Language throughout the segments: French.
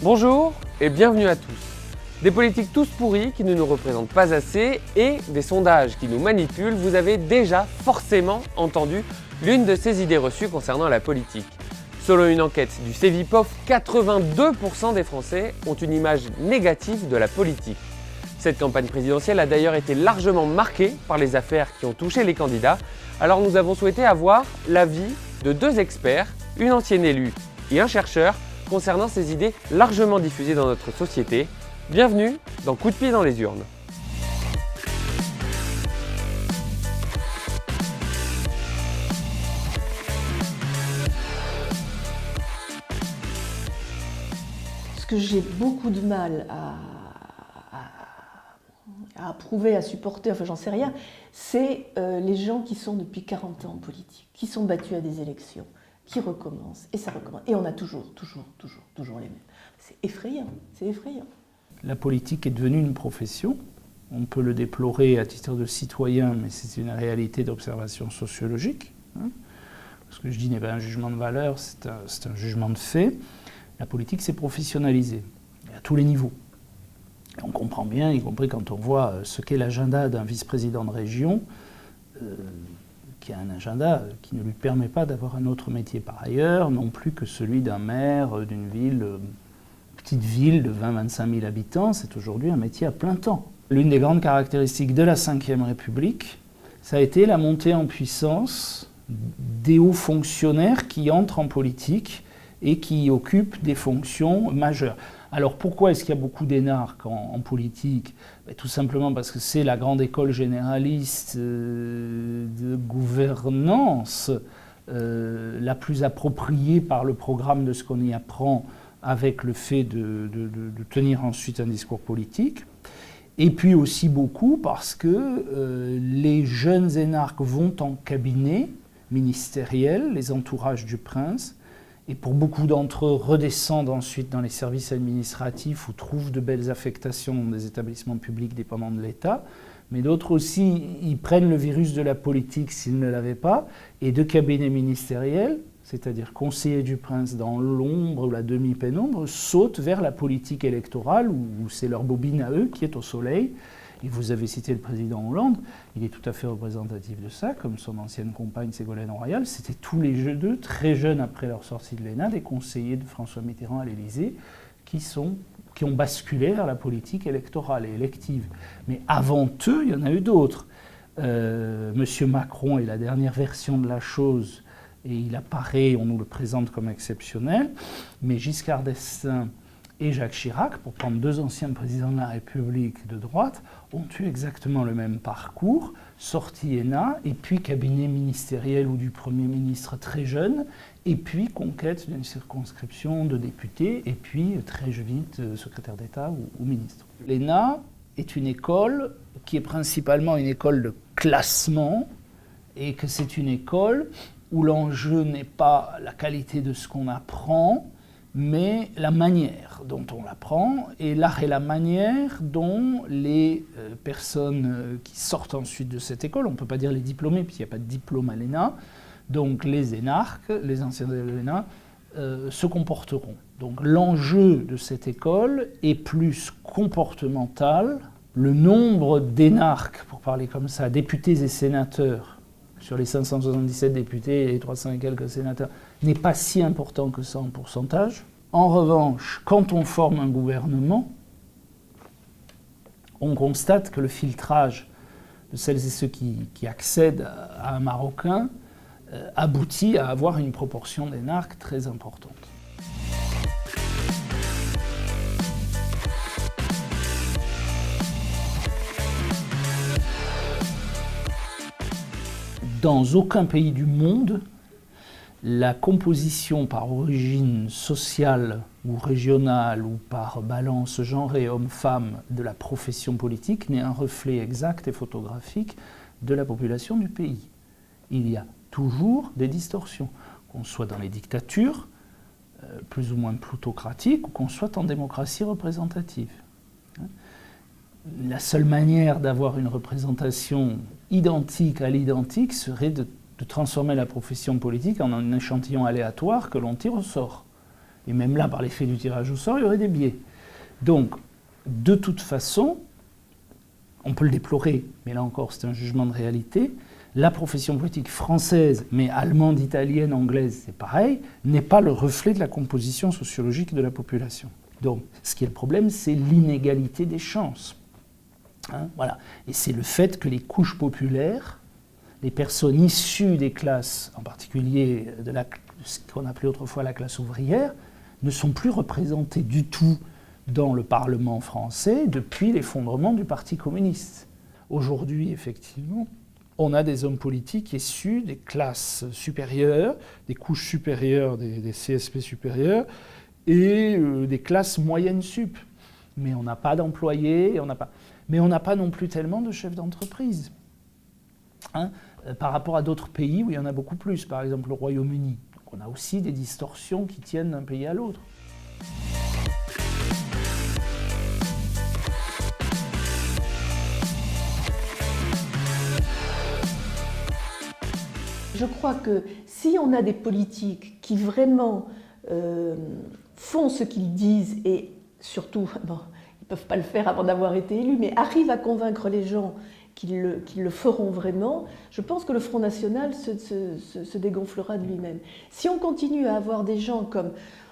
Bonjour et bienvenue à tous. Des politiques tous pourris qui ne nous représentent pas assez et des sondages qui nous manipulent, vous avez déjà forcément entendu l'une de ces idées reçues concernant la politique. Selon une enquête du Cevipof, 82% des Français ont une image négative de la politique. Cette campagne présidentielle a d'ailleurs été largement marquée par les affaires qui ont touché les candidats, alors nous avons souhaité avoir l'avis de deux experts, une ancienne élue et un chercheur, concernant ces idées largement diffusées dans notre société. Bienvenue dans Coup de pied dans les urnes. Ce que j'ai beaucoup de mal à approuver, à supporter, enfin j'en sais rien, c'est les gens qui sont depuis 40 ans en politique, qui sont battus à des élections, qui recommencent, et ça recommence. Et on a toujours les mêmes. C'est effrayant, c'est effrayant. La politique est devenue une profession. On peut le déplorer à titre de citoyen, mais c'est une réalité d'observation sociologique. Ce que je dis n'est pas un jugement de valeur, c'est un jugement de fait. La politique s'est professionnalisée, à tous les niveaux. Et on comprend bien, y compris quand on voit ce qu'est l'agenda d'un vice-président de région, qui a un agenda qui ne lui permet pas d'avoir un autre métier par ailleurs, non plus que celui d'un maire d'une ville, petite ville de 20-25 000 habitants, c'est aujourd'hui un métier à plein temps. L'une des grandes caractéristiques de la Ve République, ça a été la montée en puissance des hauts fonctionnaires qui entrent en politique et qui occupent des fonctions majeures. Alors pourquoi est-ce qu'il y a beaucoup d'énarques en politique ? Tout simplement parce que c'est la grande école généraliste de gouvernance la plus appropriée par le programme de ce qu'on y apprend, avec le fait de tenir ensuite un discours politique. Et puis aussi beaucoup parce que les jeunes énarques vont en cabinet ministériel, les entourages du prince, et pour beaucoup d'entre eux redescendent ensuite dans les services administratifs ou trouvent de belles affectations dans des établissements publics dépendants de l'État. Mais d'autres aussi, ils prennent le virus de la politique s'ils ne l'avaient pas, et de cabinet ministériel, c'est-à-dire conseiller du prince dans l'ombre ou la demi-pénombre, sautent vers la politique électorale, où c'est leur bobine à eux qui est au soleil. Et vous avez cité le président Hollande, il est tout à fait représentatif de ça, comme son ancienne compagne Ségolène Royal. C'était tous les deux, très jeunes après leur sortie de l'ENA, des conseillers de François Mitterrand à l'Élysée, qui ont basculé vers la politique électorale et élective. Mais avant eux, il y en a eu d'autres. Monsieur Macron est la dernière version de la chose, et il apparaît, on nous le présente comme exceptionnel, mais Giscard d'Estaing et Jacques Chirac, pour prendre deux anciens présidents de la République de droite, ont eu exactement le même parcours, sortie ENA, et puis cabinet ministériel ou du Premier ministre très jeune, et puis conquête d'une circonscription de député, et puis très vite secrétaire d'État ou ministre. L'ENA est une école qui est principalement une école de classement, et que c'est une école où l'enjeu n'est pas la qualité de ce qu'on apprend, mais la manière dont on l'apprend, et l'art et la manière dont les personnes qui sortent ensuite de cette école, on ne peut pas dire les diplômés, puisqu'il n'y a pas de diplôme à l'ENA, donc les énarques, les anciens de l'ENA, se comporteront. Donc l'enjeu de cette école est plus comportemental. Le nombre d'énarques, pour parler comme ça, députés et sénateurs, sur les 577 députés et les 300 et quelques sénateurs, n'est pas si important que ça en pourcentage. En revanche, quand on forme un gouvernement, on constate que le filtrage de celles et ceux qui accèdent à un Marocain aboutit à avoir une proportion d'énarques très importante. Dans aucun pays du monde, la composition par origine sociale ou régionale ou par balance genrée homme-femme de la profession politique n'est un reflet exact et photographique de la population du pays. Il y a toujours des distorsions, qu'on soit dans les dictatures, plus ou moins plutocratiques, ou qu'on soit en démocratie représentative. La seule manière d'avoir une représentation identique à l'identique serait de transformer la profession politique en un échantillon aléatoire que l'on tire au sort. Et même là, par l'effet du tirage au sort, il y aurait des biais. Donc, de toute façon, on peut le déplorer, mais là encore, c'est un jugement de réalité. La profession politique française, mais allemande, italienne, anglaise, c'est pareil, n'est pas le reflet de la composition sociologique de la population. Donc, ce qui est le problème, c'est l'inégalité des chances. Voilà. Et c'est le fait que les couches populaires, les personnes issues des classes, en particulier de ce qu'on appelait autrefois la classe ouvrière, ne sont plus représentées du tout dans le Parlement français depuis l'effondrement du Parti communiste. Aujourd'hui, effectivement, on a des hommes politiques issus des classes supérieures, des couches supérieures, des CSP supérieures, et des classes moyennes sup. Mais on n'a pas d'employés, mais on n'a pas non plus tellement de chefs d'entreprise. Par rapport à d'autres pays où il y en a beaucoup plus, par exemple le Royaume-Uni. Donc on a aussi des distorsions qui tiennent d'un pays à l'autre. Je crois que si on a des politiques qui vraiment font ce qu'ils disent et surtout, ils ne peuvent pas le faire avant d'avoir été élus, mais arrivent à convaincre les gens qu'ils le feront vraiment, je pense que le Front National se dégonflera de lui-même. Si on continue à avoir des gens comme,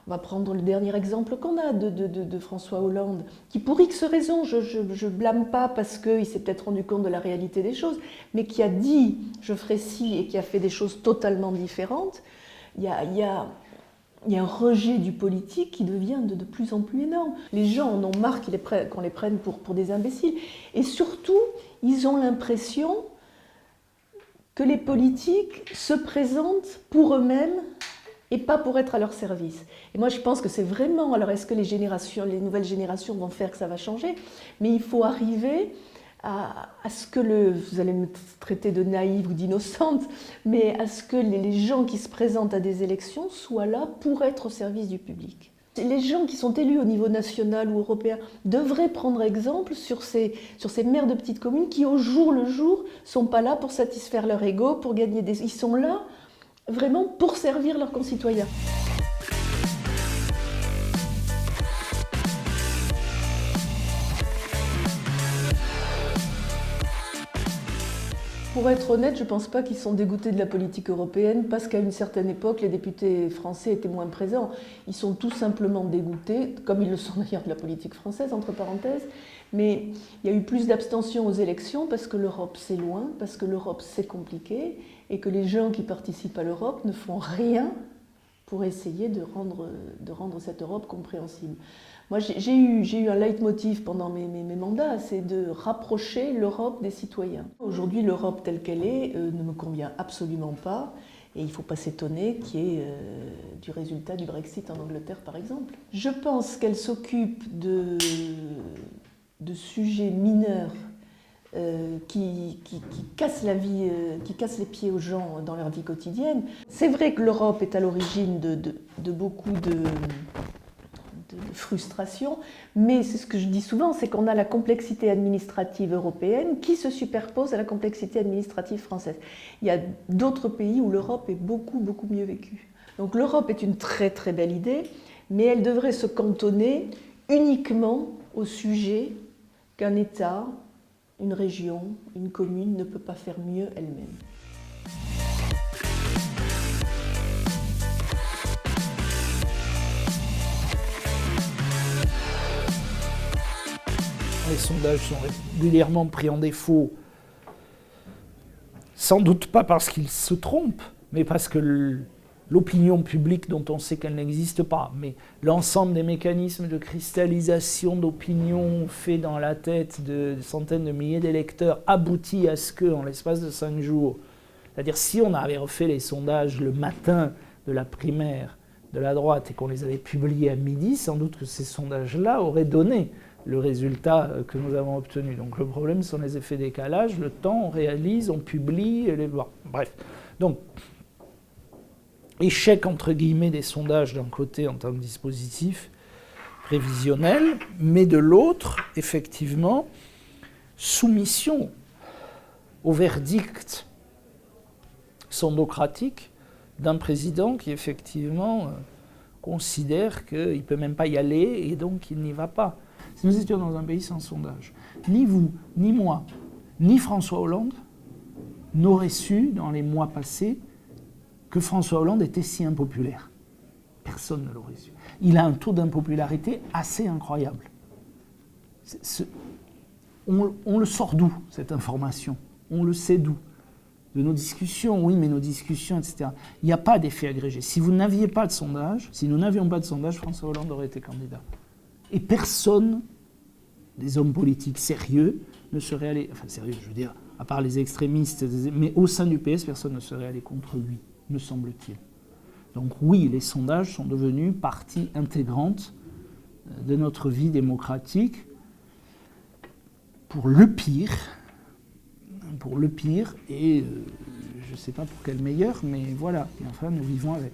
on va prendre le dernier exemple qu'on a de François Hollande, qui pour X raisons, je blâme pas parce qu'il s'est peut-être rendu compte de la réalité des choses, mais qui a dit « je ferai ci » et qui a fait des choses totalement différentes, il y a un rejet du politique qui devient de plus en plus énorme. Les gens en ont marre qu'on les prenne pour des imbéciles. Et surtout, ils ont l'impression que les politiques se présentent pour eux-mêmes et pas pour être à leur service. Et moi, je pense que c'est vraiment... Alors, est-ce que les nouvelles générations vont faire que ça va changer? Mais il faut arriver à ce que vous allez me traiter de naïve ou d'innocente, mais à ce que les gens qui se présentent à des élections soient là pour être au service du public. Les gens qui sont élus au niveau national ou européen devraient prendre exemple sur ces maires de petites communes qui, au jour le jour, ne sont pas là pour satisfaire leur ego, pour gagner des... Ils sont là vraiment pour servir leurs concitoyens. Pour être honnête, je ne pense pas qu'ils sont dégoûtés de la politique européenne parce qu'à une certaine époque, les députés français étaient moins présents. Ils sont tout simplement dégoûtés, comme ils le sont d'ailleurs de la politique française, entre parenthèses. Mais il y a eu plus d'abstention aux élections parce que l'Europe c'est loin, parce que l'Europe c'est compliqué et que les gens qui participent à l'Europe ne font rien pour essayer de rendre cette Europe compréhensible. Moi, j'ai eu un leitmotiv pendant mes mandats, c'est de rapprocher l'Europe des citoyens. Aujourd'hui, l'Europe telle qu'elle est ne me convient absolument pas, et il ne faut pas s'étonner qu'il y ait du résultat du Brexit en Angleterre, par exemple. Je pense qu'elle s'occupe de sujets mineurs qui cassent la vie, qui cassent les pieds aux gens dans leur vie quotidienne. C'est vrai que l'Europe est à l'origine de beaucoup de frustration, mais c'est ce que je dis souvent, c'est qu'on a la complexité administrative européenne qui se superpose à la complexité administrative française. Il y a d'autres pays où l'Europe est beaucoup, beaucoup mieux vécue. Donc l'Europe est une très, très belle idée, mais elle devrait se cantonner uniquement au sujet qu'un État, une région, une commune ne peut pas faire mieux elle-même. Les sondages sont régulièrement pris en défaut, sans doute pas parce qu'ils se trompent, mais parce que l'opinion publique, dont on sait qu'elle n'existe pas, mais l'ensemble des mécanismes de cristallisation d'opinion faits dans la tête de centaines de milliers d'électeurs aboutit à ce que, en l'espace de 5 jours, c'est-à-dire si on avait refait les sondages le matin de la primaire de la droite et qu'on les avait publiés à midi, sans doute que ces sondages-là auraient donné le résultat que nous avons obtenu. Donc le problème sont les effets décalage, le temps, on réalise, on publie, bref. Donc, échec entre guillemets des sondages d'un côté en tant que dispositif prévisionnel, mais de l'autre, effectivement, soumission au verdict sondocratique d'un président qui effectivement considère qu'il ne peut même pas y aller et donc il n'y va pas. Si nous étions dans un pays sans sondage, ni vous, ni moi, ni François Hollande n'auraient su, dans les mois passés, que François Hollande était si impopulaire. Personne ne l'aurait su. Il a un taux d'impopularité assez incroyable. On le sort d'où, cette information? On le sait d'où? De nos discussions, oui, mais nos discussions, etc. Il n'y a pas d'effet agrégé. Si vous n'aviez pas de sondage, si nous n'avions pas de sondage, François Hollande aurait été candidat. Et personne, des hommes politiques sérieux, ne serait allé... Enfin, sérieux, je veux dire, à part les extrémistes, mais au sein du PS, personne ne serait allé contre lui, me semble-t-il. Donc oui, les sondages sont devenus partie intégrante de notre vie démocratique pour le pire, et je ne sais pas pour quel meilleur, mais voilà, et enfin nous vivons avec.